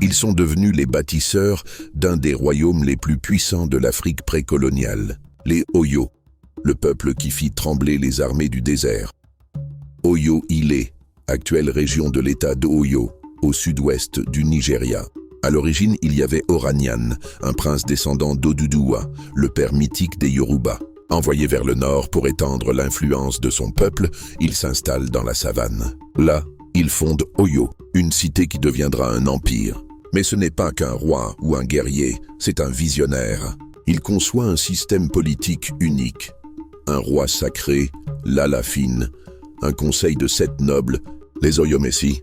Ils sont devenus les bâtisseurs d'un des royaumes les plus puissants de l'Afrique précoloniale, les Oyo, le peuple qui fit trembler les armées du désert. Oyo-Ilé, actuelle région de l'État d'Oyo, au sud-ouest du Nigeria. À l'origine, il y avait Oranyan, un prince descendant d'Oduduwa, le père mythique des Yoruba. Envoyé vers le nord pour étendre l'influence de son peuple, il s'installe dans la savane. Là, il fonde Oyo, une cité qui deviendra un empire. Mais ce n'est pas qu'un roi ou un guerrier, c'est un visionnaire. Il conçoit un système politique unique. Un roi sacré, l'Alafin, un conseil de 7 nobles, les Oyomesi,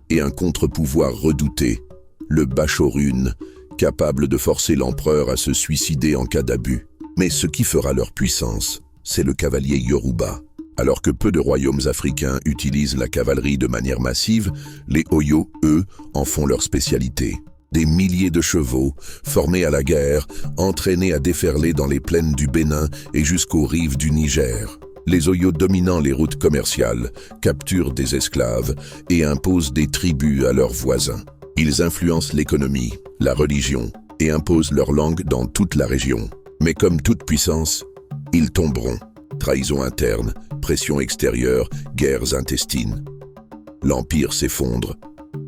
et un contre-pouvoir redouté, le Bashorun, capable de forcer l'empereur à se suicider en cas d'abus. Mais ce qui fera leur puissance, c'est le cavalier Yoruba. Alors que peu de royaumes africains utilisent la cavalerie de manière massive, les Oyo, eux, en font leur spécialité. Des milliers de chevaux, formés à la guerre, entraînés à déferler dans les plaines du Bénin et jusqu'aux rives du Niger. Les Oyo dominant les routes commerciales, capturent des esclaves et imposent des tribus à leurs voisins. Ils influencent l'économie, la religion et imposent leur langue dans toute la région. Mais comme toute puissance, ils tomberont. Trahison interne, pression extérieure, guerres intestines. L'empire s'effondre,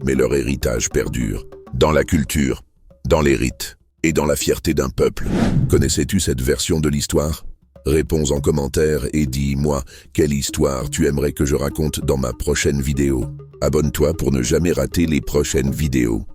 mais leur héritage perdure. Dans la culture, dans les rites et dans la fierté d'un peuple. Connaissais-tu cette version de l'histoire? Réponds en commentaire et dis-moi quelle histoire tu aimerais que je raconte dans ma prochaine vidéo. Abonne-toi pour ne jamais rater les prochaines vidéos.